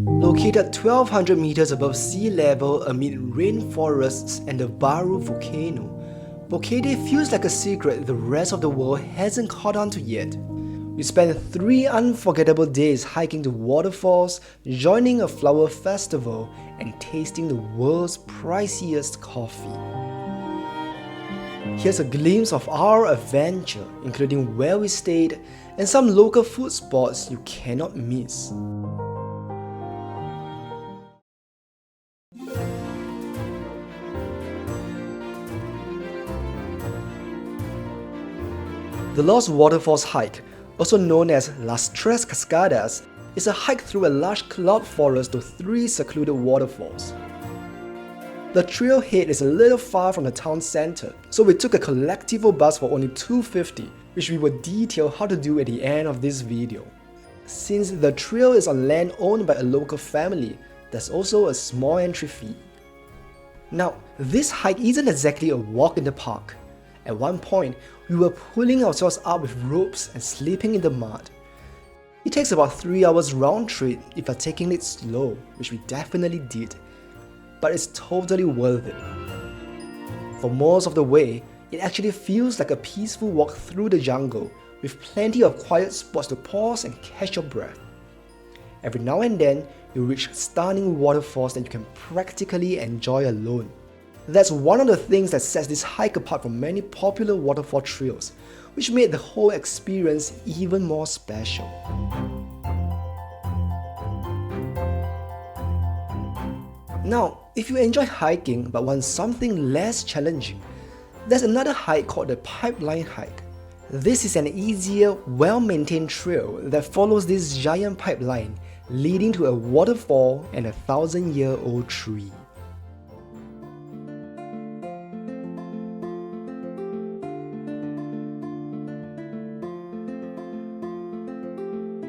Located 1,200 meters above sea level amid rainforests and the Barú Volcano, Boquete feels like a secret the rest of the world hasn't caught on to yet. We spent 3 unforgettable days hiking the waterfalls, joining a flower festival, and tasting the world's priciest coffee. Here's a glimpse of our adventure, including where we stayed and some local food spots you cannot miss. The Lost Waterfalls Hike, also known as Tres Cascadas, is a hike through a lush cloud forest to 3 secluded waterfalls. The trailhead is a little far from the town center, so we took a collectivo bus for only $2.50, which we will detail how to do at the end of this video. Since the trail is on land owned by a local family, there's also a small entry fee. Now, this hike isn't exactly a walk in the park. At one point, we were pulling ourselves up with ropes and sleeping in the mud. It takes about 3 hours round trip if you're taking it slow, which we definitely did, but it's totally worth it. For most of the way, it actually feels like a peaceful walk through the jungle with plenty of quiet spots to pause and catch your breath. Every now and then, you reach stunning waterfalls that you can practically enjoy alone. That's one of the things that sets this hike apart from many popular waterfall trails, which made the whole experience even more special. Now, if you enjoy hiking but want something less challenging, there's another hike called the Pipeline Hike. This is an easier, well-maintained trail that follows this giant pipeline leading to a waterfall and a 1,000-year-old tree.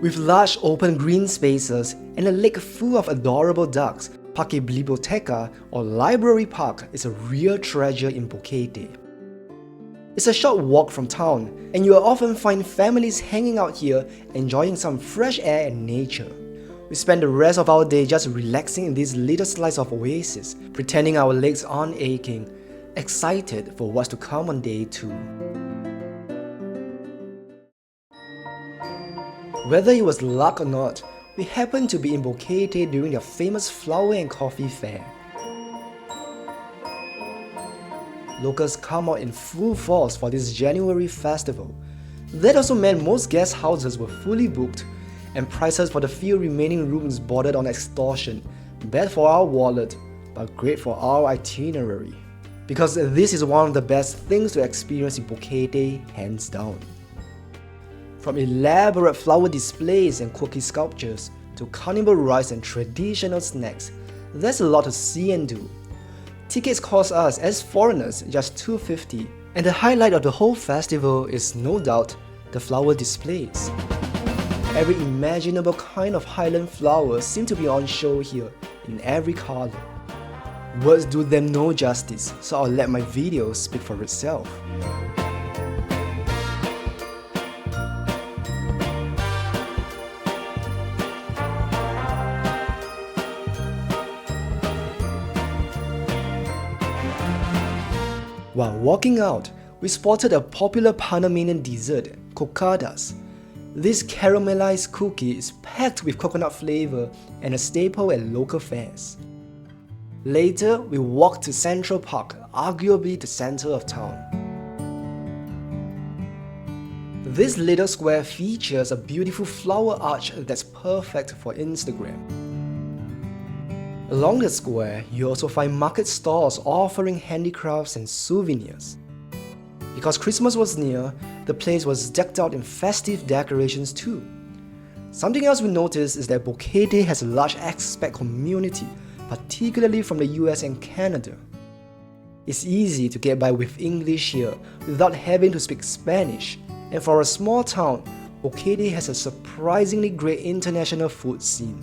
With large open green spaces and a lake full of adorable ducks, Parque Biblioteca or Library Park is a real treasure in Boquete. It's a short walk from town, and you will often find families hanging out here enjoying some fresh air and nature. We spend the rest of our day just relaxing in this little slice of oasis, pretending our legs aren't aching, excited for what's to come on day 2. Whether it was luck or not, we happened to be in Boquete during their famous flower and coffee fair. Locals come out in full force for this January festival. That also meant most guest houses were fully booked, and prices for the few remaining rooms bordered on extortion. Bad for our wallet, but great for our itinerary. Because this is one of the best things to experience in Boquete, hands down. From elaborate flower displays and quirky sculptures to carnival rides and traditional snacks, there's a lot to see and do. Tickets cost us as foreigners just $2.50, and the highlight of the whole festival is no doubt the flower displays. Every imaginable kind of highland flower seems to be on show here in every color. Words do them no justice, so I'll let my video speak for itself. While walking out, we spotted a popular Panamanian dessert, cocadas. This caramelized cookie is packed with coconut flavor and a staple at local fairs. Later, we walked to Central Park, arguably the center of town. This little square features a beautiful flower arch that's perfect for Instagram. Along the square, you also find market stalls offering handicrafts and souvenirs. Because Christmas was near, the place was decked out in festive decorations too. Something else we noticed is that Boquete has a large expat community, particularly from the US and Canada. It's easy to get by with English here without having to speak Spanish, and for a small town, Boquete has a surprisingly great international food scene.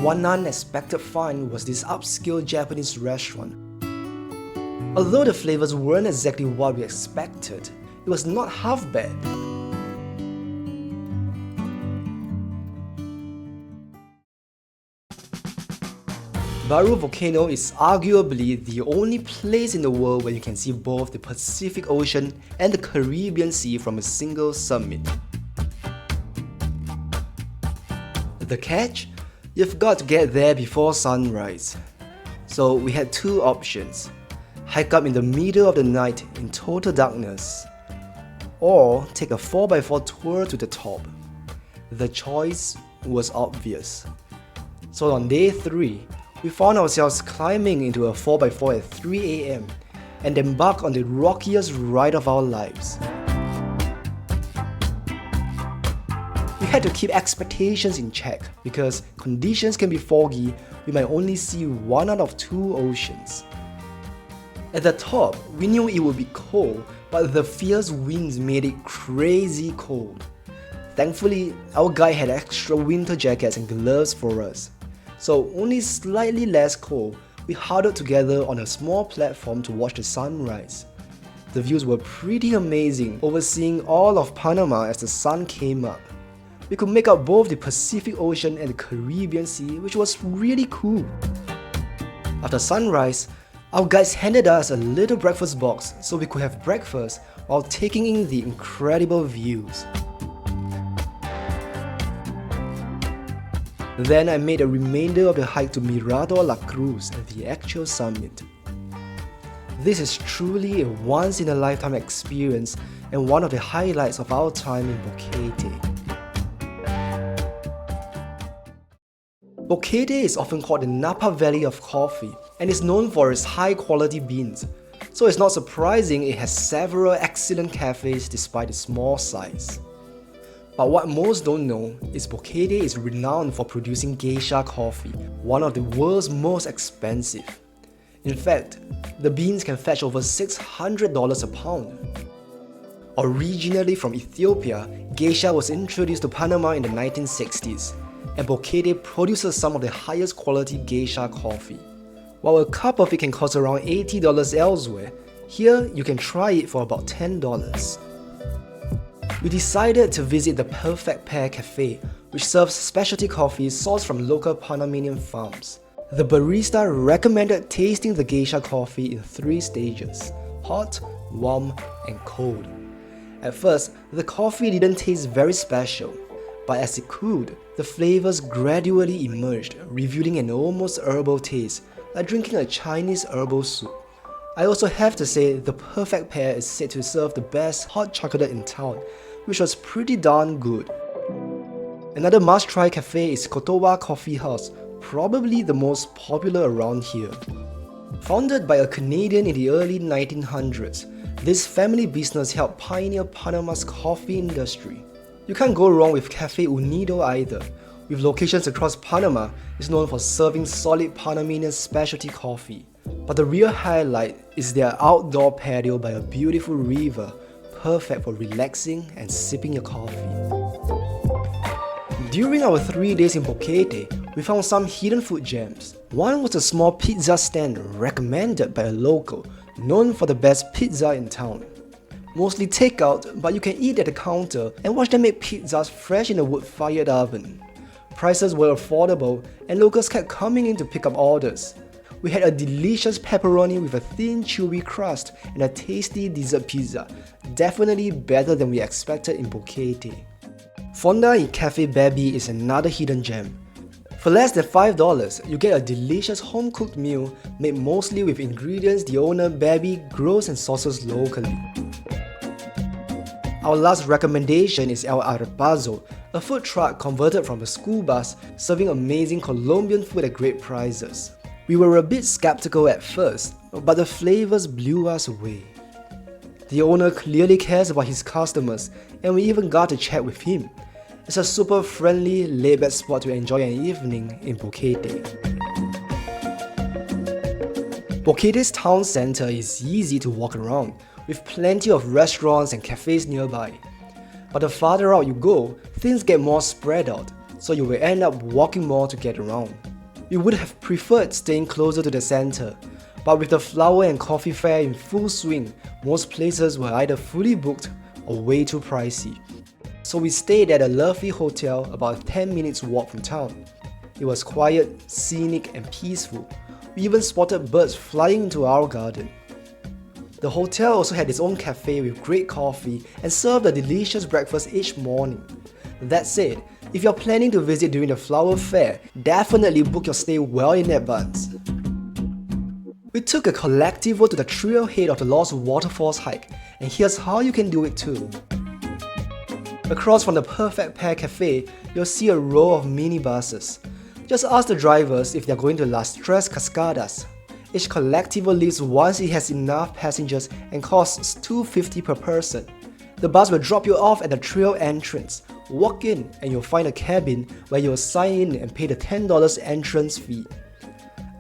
One unexpected find was this upscale Japanese restaurant. Although the flavors weren't exactly what we expected, it was not half bad. Barú Volcano is arguably the only place in the world where you can see both the Pacific Ocean and the Caribbean Sea from a single summit. The catch? You've got to get there before sunrise. So we had two options: hike up in the middle of the night in total darkness, or take a 4x4 tour to the top. The choice was obvious. So on day 3, we found ourselves climbing into a 4x4 at 3 AM and embarked on the rockiest ride of our lives. We had to keep expectations in check because conditions can be foggy. We might only see one out of 2 oceans. At the top, we knew it would be cold, but the fierce winds made it crazy cold. Thankfully, our guide had extra winter jackets and gloves for us. So only slightly less cold, we huddled together on a small platform to watch the sunrise. The views were pretty amazing, overseeing all of Panama as the sun came up. We could make out both the Pacific Ocean and the Caribbean Sea, which was really cool. After sunrise, our guides handed us a little breakfast box so we could have breakfast while taking in the incredible views. Then I made the remainder of the hike to Mirador La Cruz at the actual summit. This is truly a once-in-a-lifetime experience and one of the highlights of our time in Boquete. Boquete is often called the Napa Valley of coffee and is known for its high-quality beans, so it's not surprising it has several excellent cafes despite its small size. But what most don't know is Boquete is renowned for producing geisha coffee, one of the world's most expensive. In fact, the beans can fetch over $600 a pound. Originally from Ethiopia, geisha was introduced to Panama in the 1960s, and Boquete produces some of the highest quality geisha coffee. While a cup of it can cost around $80 elsewhere, here you can try it for about $10. We decided to visit the Perfect Pair Cafe, which serves specialty coffee sourced from local Panamanian farms. The barista recommended tasting the geisha coffee in 3 stages: hot, warm, and cold. At first, the coffee didn't taste very special, but as it cooled, the flavors gradually emerged, revealing an almost herbal taste, like drinking a Chinese herbal soup. I also have to say the Perfect Pair is said to serve the best hot chocolate in town, which was pretty darn good. Another must-try cafe is Kotowa Coffee House, probably the most popular around here. Founded by a Canadian in the early 1900s, this family business helped pioneer Panama's coffee industry. You can't go wrong with Cafe Unido either. With locations across Panama, it's known for serving solid Panamanian specialty coffee. But the real highlight is their outdoor patio by a beautiful river, perfect for relaxing and sipping your coffee. During our 3 days in Boquete, we found some hidden food gems. One was a small pizza stand recommended by a local, known for the best pizza in town. Mostly takeout, but you can eat at the counter and watch them make pizzas fresh in a wood-fired oven. Prices were affordable and locals kept coming in to pick up orders. We had a delicious pepperoni with a thin chewy crust and a tasty dessert pizza, definitely better than we expected in Boquete. Fonda in Cafe Baby is another hidden gem. For less than $5, you get a delicious home-cooked meal made mostly with ingredients the owner Baby grows and sources locally. Our last recommendation is El Arpazo, a food truck converted from a school bus serving amazing Colombian food at great prices. We were a bit skeptical at first, but the flavors blew us away. The owner clearly cares about his customers, and we even got to chat with him. It's a super friendly, laid-back spot to enjoy an evening in Boquete. Boquete's town center is easy to walk around, with plenty of restaurants and cafes nearby. But the farther out you go, things get more spread out, so you will end up walking more to get around. We would have preferred staying closer to the center, but with the flower and coffee fair in full swing, most places were either fully booked or way too pricey. So we stayed at a lovely hotel about a 10 minutes walk from town. It was quiet, scenic and peaceful. We even spotted birds flying into our garden. The hotel also had its own cafe with great coffee and served a delicious breakfast each morning. That said, if you're planning to visit during the flower fair, definitely book your stay well in advance. We took a collectivo to the trailhead of the Lost Waterfalls Hike, and here's how you can do it too. Across from the Perfect Pair Cafe, you'll see a row of minibuses. Just ask the drivers if they're going to Las Tres Cascadas. Each collectivo leaves once it has enough passengers and costs $2.50 per person. The bus will drop you off at the trail entrance. Walk in and you'll find a cabin where you'll sign in and pay the $10 entrance fee.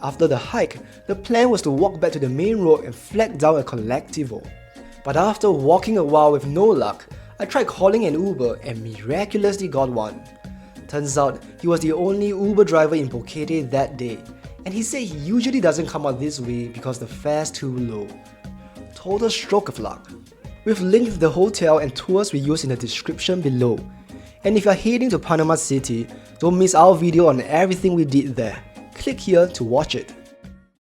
After the hike, the plan was to walk back to the main road and flag down a collectivo. But after walking a while with no luck, I tried calling an Uber and miraculously got one. Turns out he was the only Uber driver in Boquete that day, and he said he usually doesn't come out this way because the fare's too low. Total stroke of luck. We've linked the hotel and tours we use in the description below. And if you're heading to Panama City, don't miss our video on everything we did there. Click here to watch it.